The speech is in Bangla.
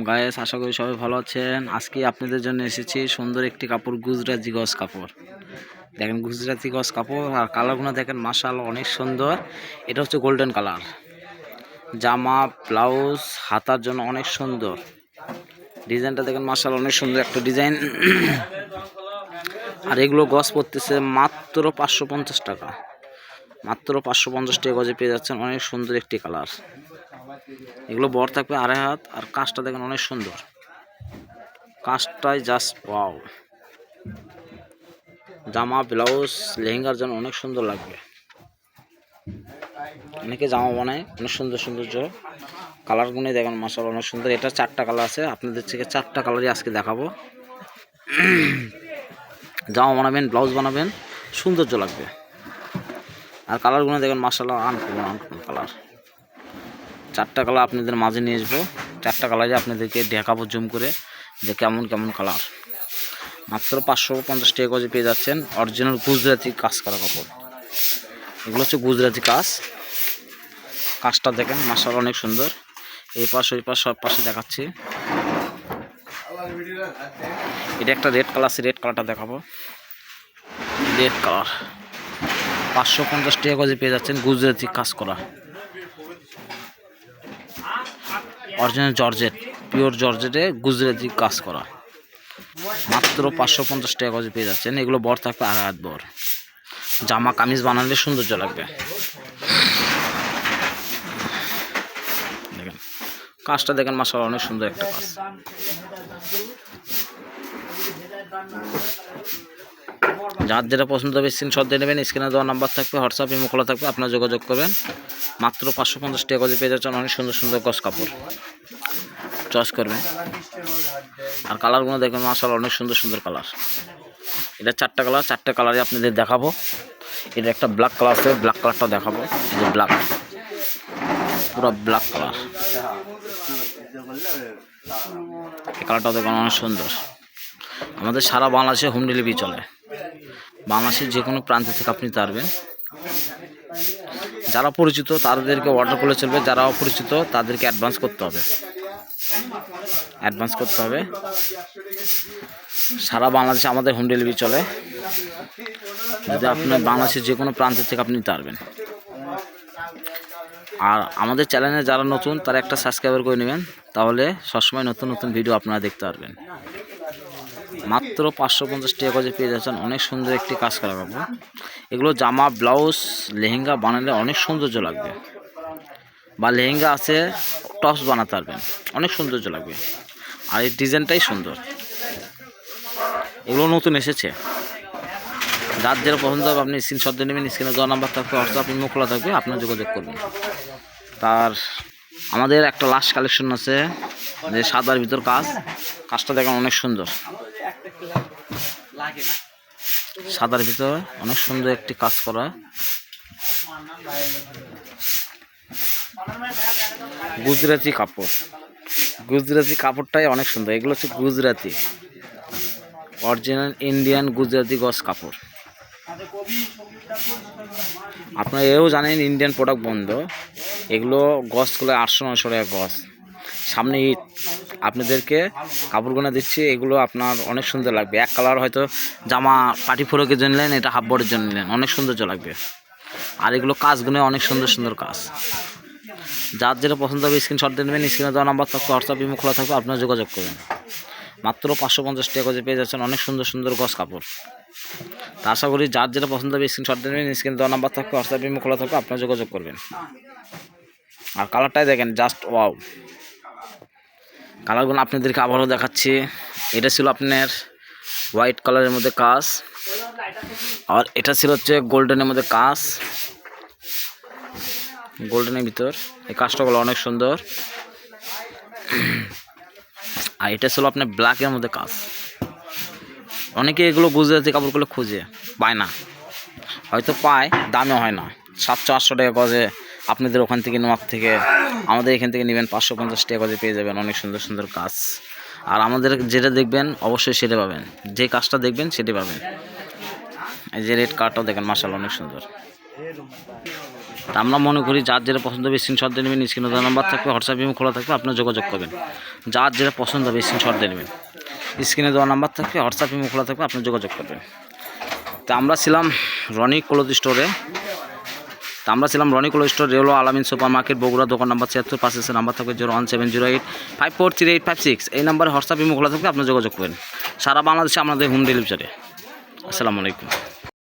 গায়েস, আশা করি সবাই ভালো আছেন। আজকে আপনাদের জন্য এসেছি সুন্দর একটি কাপড়, গুজরাটি গজ কাপড়। দেখেন গুজরাটি গজ কাপড়, আর কালারগুলো দেখেন মাশাআল্লাহ অনেক সুন্দর। এটা হচ্ছে গোল্ডেন কালার। জামা, ব্লাউজ, হাতার জন্য অনেক সুন্দর। ডিজাইনটা দেখেন মাশাআল্লাহ অনেক সুন্দর একটা ডিজাইন। আর এগুলো গজ পড়তেছে মাত্র 550 টাকা। মাত্র 550 টাকা গজে পেয়ে যাচ্ছেন। অনেক সুন্দর একটি কালার। এগুলো বড় থাকবে 2.5 হাত। আর কাজটা দেখেন অনেক সুন্দর, কাজটাই জাস্ট ওয়াও। জামা, ব্লাউজ, লেহেঙ্গার জন্য অনেক সুন্দর লাগবে। অনেকে জামা বানায় অনেক সুন্দর সৌন্দর্য। কালারগুলো দেখেন মাশাআল্লাহ অনেক সুন্দর। এটা 4টা কালার আছে, আপনাদের থেকে 4টা কালারই আজকে দেখাবো। জামা বানাবেন, ব্লাউজ বানাবেন, সৌন্দর্য লাগবে। আর কালারগুলো দেখেন মাশাআল্লাহ আনকমন কালার। 4টা কালার আপনাদের মাঝে নিয়ে আসবো। 4টা কালারে আপনাদেরকে দেখাবো জুম করে যে কেমন কেমন কালার। মাত্র 550 টাকা গজে পেয়ে যাচ্ছেন। অরিজিনাল গুজরাটি কাজ করা কাপড়। এগুলো হচ্ছে গুজরাটি কাজ। কাজটা দেখেন মাশাআল্লাহ অনেক সুন্দর। এই পাশ ওই পাশ সব পাশে দেখাচ্ছি। এটা একটা রেড কালার আছে, রেড কালারটা দেখাবো। রেড কালার 550 টাকা গজে পেয়ে যাচ্ছেন। গুজরাটি কাজ করা, অরিজিনাল জর্জেট, পিওর জর্জেটে গুজরাটি কাজ করা। মাত্র 550 টাকা গজে পেয়ে যাচ্ছেন। এগুলো বড় থাকবে 2.5 হাত বড়। জামা কামিজ বানালে সৌন্দর্য লাগবে। দেখেন কাজটা দেখেন মাশাআল্লাহ অনেক সুন্দর একটা কাজ। যার যেটা পছন্দ হবে স্ক্রিনশট দিয়ে নেবেন। স্ক্রিনে দেওয়া নাম্বার থাকবে, হোয়াটসঅ্যাপ ইমো খোলা থাকবে, আপনারা যোগাযোগ করবেন। মাত্র 550 টাকা গজে পেয়ে যাচ্ছেন। অনেক সুন্দর সুন্দর গজ কাপড় চয়েস করবেন। আর কালারগুলো দেখবেন মাশাআল্লাহ অনেক সুন্দর সুন্দর কালার। এটা 4টা কালার, 4টা কালারই আপনাদের দেখাবো। এটা একটা ব্ল্যাক কালার আছে, ব্ল্যাক কালারটা দেখাবো। এই যে ব্ল্যাক, পুরো ব্ল্যাক কালার। এই কালারটা দেখবেন অনেক সুন্দর। আমাদের সারা বাংলাদেশে হোম ডেলিভারি চলে। বাংলাদেশের যে কোনো প্রান্ত থেকে আপনি পারবেন। যারা পরিচিত তাদেরকে অর্ডার করলে চলবে, যারা অপরিচিত তাদেরকে অ্যাডভান্স করতে হবে। সারা বাংলাদেশে আমাদের হোম ডেলিভারি চলে। যদি আপনার বাংলাদেশের যে কোনো প্রান্ত থেকে আপনি নিতে পারবেন। আর আমাদের চ্যানেলে যারা নতুন তারা একটা সাবস্ক্রাইবার করে নেবেন, তাহলে সবসময় নতুন নতুন ভিডিও আপনারা দেখতে পারবেন। মাত্র 550 টাকা গজে পেয়ে যাচ্ছেন। অনেক সুন্দর একটি কাজ করা কাপড়। এগুলো জামা, ব্লাউজ, লেহেঙ্গা বানালে অনেক সৌন্দর্য লাগবে। বা লেহেঙ্গা আছে টপস বানাতে পারবেন, অনেক সৌন্দর্য লাগবে। আর এই ডিজাইনটাই সুন্দর। এগুলো নতুন এসেছে। যার যেটা পছন্দ হবে আপনি স্ক্রিনশট দিয়ে নেবেন। স্ক্রিনে দেওয়া নাম্বার থাকবে, হোয়াটসঅ্যাপ ইমো খোলা থাকবে, আপনার যোগাযোগ করবেন। তার আমাদের একটা লাস্ট কালেকশন আছে যে সাদার ভিতর কাজ। কাজটা দেখেন অনেক সুন্দর। সাদার ভিতর অনেক সুন্দর একটি কাজ করা। গুজরাটি কাপড়, গুজরাটি কাপড়টাই অনেক সুন্দর। এগুলো হচ্ছে গুজরাটি অরিজিনাল ইন্ডিয়ান গুজরাটি গজ কাপড়। আপনারা এও জানেন ইন্ডিয়ান প্রোডাক্ট বন্ধ। এগুলো গজগুলো 800-900 টাকা গজ। সামনে ঈদ, আপনাদেরকে কাপড়গুলো দিচ্ছি। এগুলো আপনার অনেক সুন্দর লাগবে। এক কালার হয়তো জামা পার্টি ফ্রকের জন্য নিলেন, এটা হাফ বডির জন্য নিলেন, অনেক সৌন্দর্য লাগবে। আর এগুলো কাজগুলো অনেক সুন্দর সুন্দর কাজ। যার যেটা পছন্দ হবে স্ক্রিনশট দিয়ে নেবেন। স্ক্রিনে দেওয়া নাম্বার থাকবে, হোয়াটসঅ্যাপ ইমো খোলা থাকবে, আপনারা যোগাযোগ করবেন। মাত্র 550 টাকা গজে পেয়ে যাচ্ছেন। অনেক সুন্দর সুন্দর গজ কাপড়। তা আশা করি যার যেটা পছন্দ হবে স্ক্রিনশট দিয়ে নেবেন। স্ক্রিনে দেওয়া নাম্বার থাকবে, হোয়াটসঅ্যাপ ইমো খোলা থাকবে, আপনারা যোগাযোগ করবেন। আর কালারটাই দেখেন জাস্ট ওয়াও। কালারগুলো আপনাদেরকে আবারও দেখাচ্ছি। এটা ছিল আপনার হোয়াইট কালারের মধ্যে কাজ, আর এটা ছিল হচ্ছে গোল্ডেনের মধ্যে কাজ। গোল্ডেনের ভিতর এই কাজটা হলো অনেক সুন্দর। আর এটা ছিল আপনার ব্ল্যাকের মধ্যে কাজ। অনেকে এগুলো গুজরাটি কাপড়গুলো খুঁজে পায় না, হয়তো পায়, দামে হয় না। 700-800 টাকা গজে আপনাদের ওখান থেকে নোয়াক থেকে আমাদের এখান থেকে নেবেন 550 টাকা গজে পেয়ে যাবেন অনেক সুন্দর সুন্দর কাজ। আর আমাদের যেটা দেখবেন অবশ্যই সেটা পাবেন, যে কাজটা দেখবেন সেটা পাবেন। এই যে রেড কালারটাও দেখেন মাশাআল্লাহ অনেক সুন্দর। তা আমরা মনে করি যার যেটা পছন্দ হবে স্ক্রিনশট দিয়ে নেবেন, স্ক্রিনে দেওয়া নাম্বার থাকবে, হোয়াটসঅ্যাপ ইমো খোলা থাকবে, আপনার যোগাযোগ করবেন। যার যেটা পছন্দ হবে স্ক্রিনশট দিয়ে নেবেন, স্ক্রিনে দেওয়া নাম্বার থাকবে, হোয়াটসঅ্যাপ ইমো খোলা থাকবে, আপনার যোগাযোগ করবেন। তা আমরা ছিলাম রনি ক্লথ স্টোরে। রনি ক্লথ স্টোর, রেলো আলামিন সুপার মার্কেট, বগুড়া, দোকান নাম্বার 76, পাশে নাম্বার থাকবে 01708543856। এই নাম্বারে হোয়াটসঅ্যাপ ইমো খোলা থাকবে, আপনার যোগাযোগ করবেন। সারা বাংলাদেশে আমাদের হোম ডেলিভারি। আসসালামু আলাইকুম।